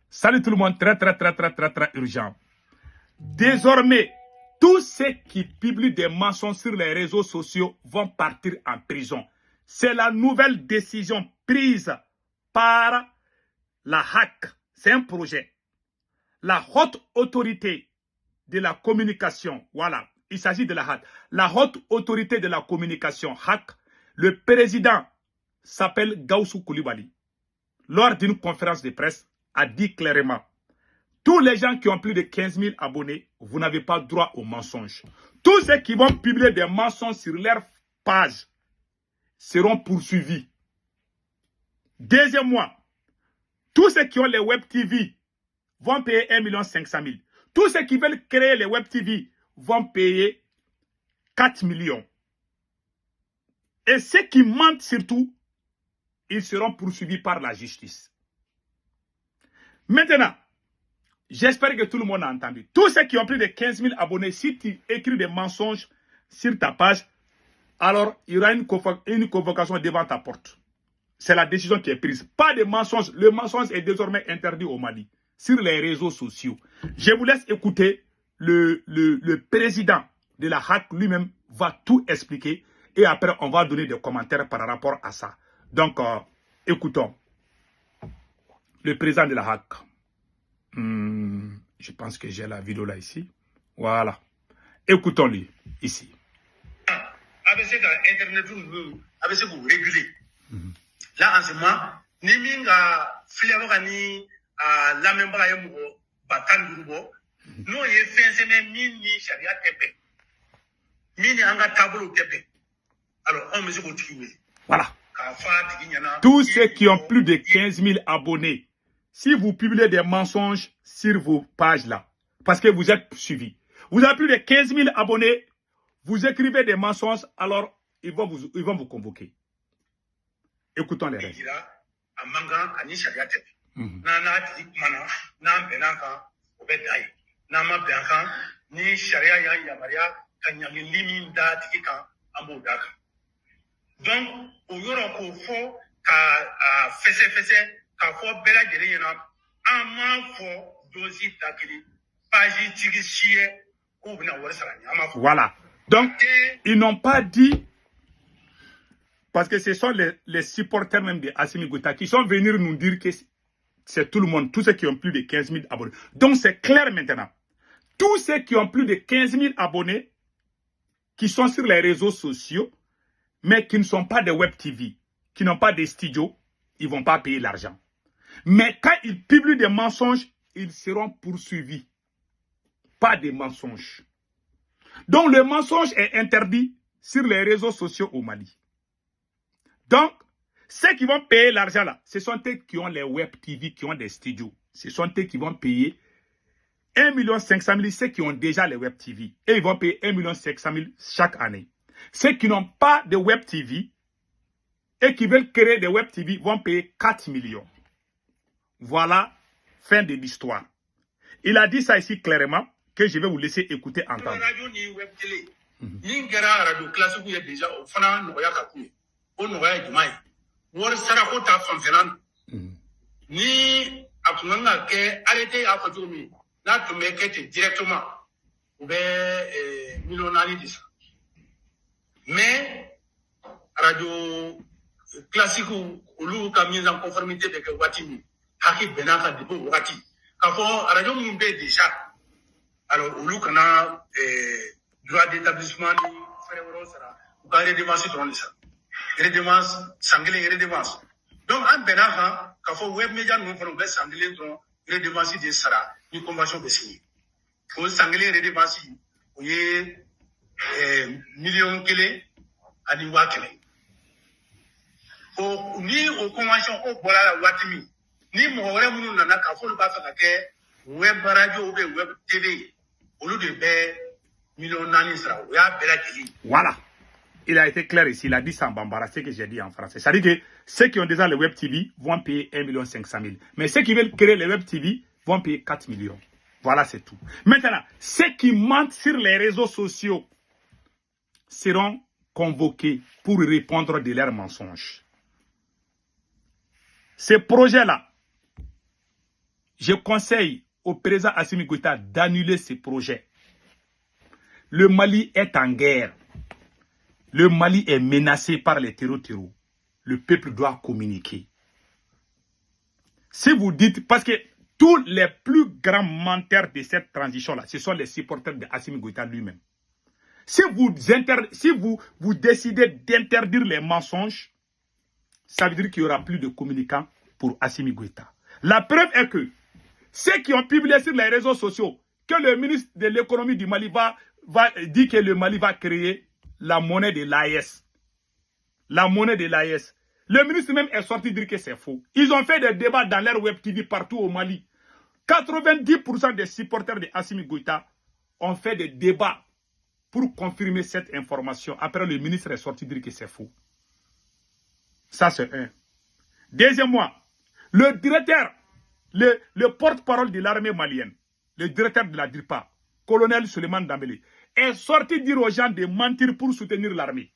Salut tout le monde, très urgent. Désormais, tous ceux qui publient des mensonges sur les réseaux sociaux vont partir en prison. C'est la nouvelle décision prise par la HAC. C'est un projet. La haute autorité de la communication, voilà, il s'agit de la HAC. La haute autorité de la communication, HAC, le président s'appelle Gaussou Koulibaly. Lors d'une conférence de presse, a dit clairement: tous les gens qui ont plus de 15 000 abonnés, vous n'avez pas droit aux mensonges. Tous ceux qui vont publier des mensonges sur leur page seront poursuivis. Deuxièmement, tous ceux qui ont les web TV vont payer 1 500 000. Tous ceux qui veulent créer les web TV vont payer 4 millions. Et ceux qui mentent surtout, ils seront poursuivis par la justice. Maintenant, j'espère que tout le monde a entendu. Tous ceux qui ont plus de 15 000 abonnés, si tu écris des mensonges sur ta page, alors il y aura une convocation devant ta porte. C'est la décision qui est prise. Pas de mensonges. Le mensonge est désormais interdit au Mali, sur les réseaux sociaux. Je vous laisse écouter. Le président de la HAC lui-même va tout expliquer. Et après, on va donner des commentaires par rapport à ça. Donc, écoutons. Le président de la HAC. Je pense que j'ai la vidéo là ici. Voilà. Écoutons-le ici. Avec Internet, avec ce que vous régulez. Là, en ce moment, Niminga, Fliavogani, la même bagaille, Batan Groubo, nous, il fait un semaine mini Sharia Tepe. Mini Anga Tableau Tepe. Alors, on me dit qu'on tue. Voilà. Tous ceux qui ont plus de 15 000 abonnés, si vous publiez des mensonges sur vos pages là, parce que vous êtes suivis, vous avez plus de 15 000 abonnés, vous écrivez des mensonges, alors ils vont vous convoquer. Écoutons les règles. Donc, au Yoro faut qu'à fesse, qu'à faut bella guérilla, un man faut dosi takili, pagi tigisie, ou bien voilà. Donc, ils n'ont pas dit, parce que ce sont les supporters même de Assimi Goïta qui sont venus nous dire que c'est tout le monde, tous ceux qui ont plus de 15 000 abonnés. Donc, c'est clair maintenant. Tous ceux qui ont plus de 15 000 abonnés, qui sont sur les réseaux sociaux, mais qui ne sont pas des web TV, qui n'ont pas des studios, ils ne vont pas payer l'argent. Mais quand ils publient des mensonges, ils seront poursuivis. Pas des mensonges. Donc le mensonge est interdit sur les réseaux sociaux au Mali. Donc, ceux qui vont payer l'argent là, ce sont eux qui ont les web TV, qui ont des studios. Ce sont eux qui vont payer 1 500 000, ceux qui ont déjà les web TV. Et ils vont payer 1 500 000 chaque année. Ceux qui n'ont pas de web TV et qui veulent créer des web TV vont payer 4 millions. Voilà, fin de l'histoire. Il a dit ça ici clairement, que je vais vous laisser écouter entendre. Mais radio classique ou ka mise en conformité avec Watimi haki benaka de bon Wati quand radio mumbe déjà alors olu kana droit d'établissement ni frère sara ou ka redevance ton ça redevance sanglé redevance donc en benaka quand web média nous font be sanglé ton redevance de sara ni convention be signé pour sanglé redevance ou ye million kele ani wakele o ni o convention o bola la watimi ni mo wore munu nana ka fo ba fa ke web radio ou web tv au lieu de million nani sera o ya bela kili. Voilà, il a été clair ici, il a dit ça en bambara, ce que j'ai dit en français. C'est à dire que ceux qui ont déjà le web TV vont payer 1 500 000, mais ceux qui veulent créer le web TV vont payer 4 millions. Voilà, c'est tout. Maintenant, ceux qui mentent sur les réseaux sociaux seront convoqués pour répondre de leurs mensonges. Ce projet-là, Je conseille au président Assimi Goïta d'annuler ces projets. Le Mali est en guerre. Le Mali est menacé par les terreaux. Le peuple doit communiquer. Si vous dites, parce que tous les plus grands menteurs de cette transition-là, ce sont les supporters d'Assimi Goïta lui-même. Si vous décidez d'interdire les mensonges, ça veut dire qu'il n'y aura plus de communicants pour Assimi Goïta. La preuve est que ceux qui ont publié sur les réseaux sociaux que le ministre de l'économie du Mali dit que le Mali va créer la monnaie de l'AES. La monnaie de l'AES. Le ministre même est sorti dire que c'est faux. Ils ont fait des débats dans leur web TV partout au Mali. 90% des supporters de Assimi Goïta ont fait des débats pour confirmer cette information. Après, le ministre est sorti dire que c'est faux. Ça, c'est un. Deuxièmement, le directeur, le porte-parole de l'armée malienne, le directeur de la DIRPA, colonel Suleiman Dambélé, est sorti dire aux gens de mentir pour soutenir l'armée.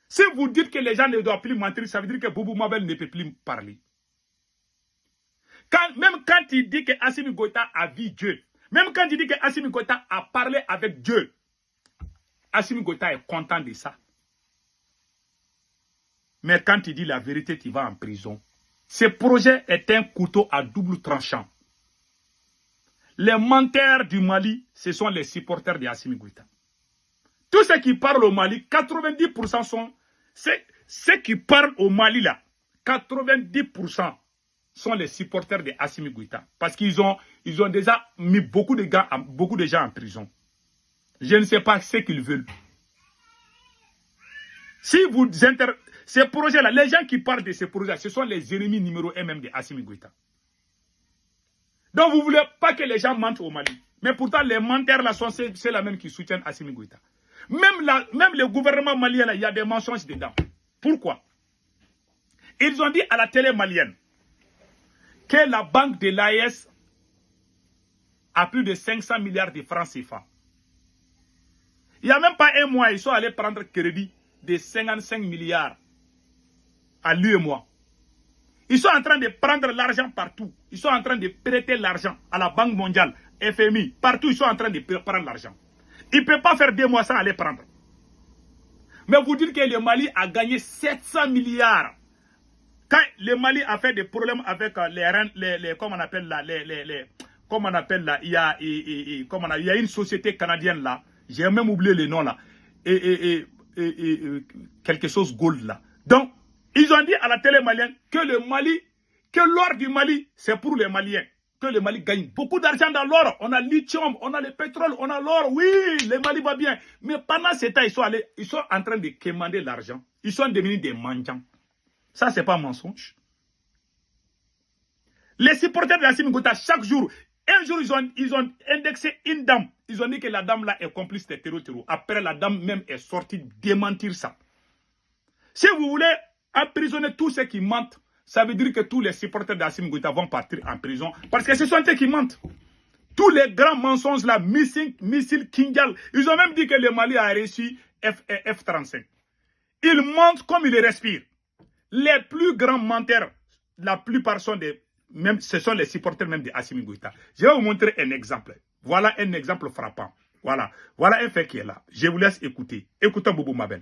Si vous dites que les gens ne doivent plus mentir, ça veut dire que Boubou Mabel ne peut plus parler. Même quand il dit que Assimi Goïta a vu Dieu, même quand il dit que Assimi Goïta a parlé avec Dieu, Assimi Goïta est content de ça. Mais quand il dit la vérité, tu vas en prison. Ce projet est un couteau à double tranchant. Les menteurs du Mali, ce sont les supporters de Assimi Goïta. Tous ceux qui parlent au Mali, 90% sont... Ceux qui parlent au Mali là, 90% sont les supporters de Assimi Goïta. Parce qu'ils ont déjà mis beaucoup de gens en prison. Je ne sais pas ce qu'ils veulent. Si vous ces projets-là, les gens qui parlent de ces projets, ce sont les ennemis numéro 1 même de Assimi Goïta. Donc vous ne voulez pas que les gens mentent au Mali. Mais pourtant, les menteurs là, c'est la même qui soutiennent Assimi Goïta. Même le gouvernement malien, là, il y a des mensonges dedans. Pourquoi? Ils ont dit à la télé malienne que la banque de l'AES a plus de 500 milliards de francs CFA. Il n'y a même pas un mois, ils sont allés prendre crédit de 55 milliards à lui et moi. Ils sont en train de prendre l'argent partout. Ils sont en train de prêter l'argent à la Banque mondiale, FMI. Partout, ils sont en train de prendre l'argent. Ils ne peuvent pas faire 2 mois sans aller prendre. Mais vous dites que le Mali a gagné 700 milliards. Quand le Mali a fait des problèmes avec comment on appelle là, comment on appelle là, il y a une société canadienne là, j'ai même oublié le nom là, quelque chose gold là. Donc, ils ont dit à la télé malienne que l'or du Mali, c'est pour les Maliens. Que le Mali gagne beaucoup d'argent dans l'or. On a le lithium, on a le pétrole, on a l'or. Oui, le Mali va bien. Mais pendant ce temps, ils sont en train de quémander l'argent. Ils sont devenus des mendiants. Ça, c'est pas un mensonge. Les supporters de Assimi Goïta, chaque jour, un jour, ils ont indexé une dame. Ils ont dit que la dame là est complice des terreaux. Après, la dame même est sortie démentir ça. Si vous voulez emprisonner tous ceux qui mentent, ça veut dire que tous les supporters d'Assimi Goïta vont partir en prison. Parce que ce sont eux qui mentent. Tous les grands mensonges là, missile Kingal, ils ont même dit que le Mali a reçu F-35. Ils mentent comme ils respirent. Les plus grands menteurs, la plupart sont ce sont les supporters même d'Assimi Goïta. Je vais vous montrer un exemple. Voilà un exemple frappant. Voilà un fait qui est là. Je vous laisse écouter. Écoutons Boubou Mabel.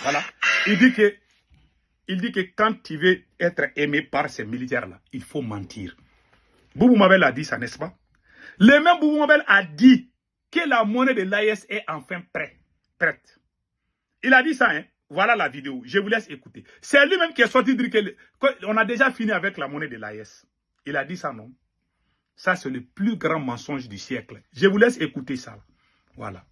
Voilà. Il dit que quand tu veux être aimé par ces militaires-là, il faut mentir. Boubou Mabel a dit ça, n'est-ce pas? Le même Boubou Mabel a dit que la monnaie de l'AES est enfin prête. Il a dit ça, hein? Voilà la vidéo. Je vous laisse écouter. C'est lui-même qui est sorti dire qu'on a déjà fini avec la monnaie de l'AES. Il a dit ça, non? Ça, c'est le plus grand mensonge du siècle. Je vous laisse écouter ça. Voilà.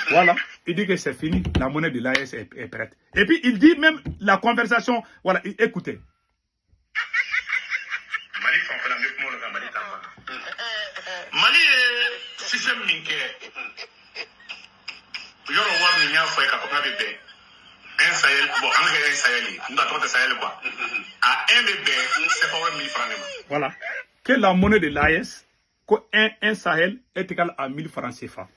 Voilà, il dit que c'est fini, la monnaie de l'AES est prête. Et puis il dit même la conversation, voilà, écoutez. Mali système minke yoro war ni nya foy ka ko be be un Sahel bon un Sahel on doit trouver Sahel quoi à un bébé c'est pas 1000 francs. Voilà que la monnaie de l'AES que un Sahel est égal à 1000 francs CFA.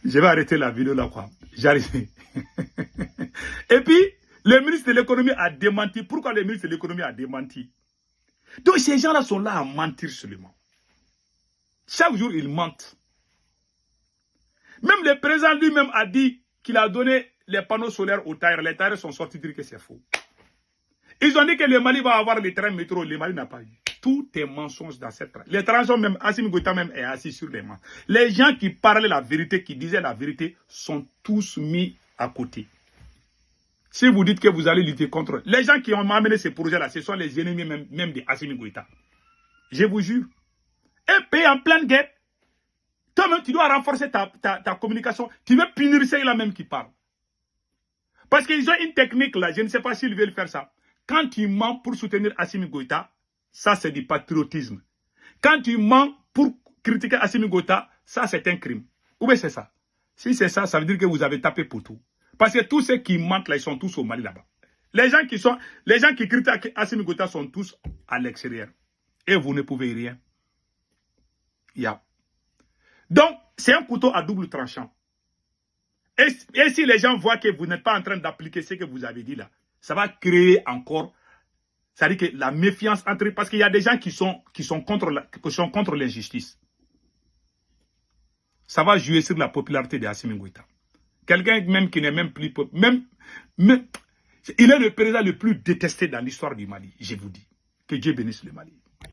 Je vais arrêter la vidéo là quoi. J'arrive. Et puis le ministre de l'économie a démenti. Pourquoi le ministre de l'économie a démenti? Donc ces gens-là sont là à mentir seulement. Chaque jour, ils mentent. Même le président lui-même a dit qu'il a donné les panneaux solaires aux tailleurs. Les tailleurs sont sortis dire que c'est faux. Ils ont dit que le Mali va avoir les trains métro. Le Mali n'a pas eu. Tout est mensonge dans cette train. Les trains sont même, Assimi Goïta même est assis sur les mains. Les gens qui parlaient la vérité, qui disaient la vérité, sont tous mis à côté. Si vous dites que vous allez lutter contre... Les gens qui ont amené ces projets-là, ce sont les ennemis même de Assimi Goïta. Je vous jure. Un pays en pleine guerre. Toi-même, tu dois renforcer ta communication. Tu veux punir ceux-là même qui parlent. Parce qu'ils ont une technique là, je ne sais pas s'ils veulent faire ça. Quand tu mens pour soutenir Assimi Goïta, ça c'est du patriotisme. Quand tu mens pour critiquer Assimi Goïta, ça c'est un crime. Ou bien c'est ça. Si c'est ça, ça veut dire que vous avez tapé pour tout. Parce que tous ceux qui mentent là, ils sont tous au Mali là-bas. Les gens qui critiquent Assimi Goïta sont tous à l'extérieur. Et vous ne pouvez rien. Donc, c'est un couteau à double tranchant. Et si les gens voient que vous n'êtes pas en train d'appliquer ce que vous avez dit là, ça va créer encore, ça veut dire que la méfiance entre... Parce qu'il y a des gens qui sont contre l'injustice. Ça va jouer sur la popularité de Assimi Goïta. Quelqu'un même qui n'est même plus... il est le président le plus détesté dans l'histoire du Mali, je vous dis. Que Dieu bénisse le Mali.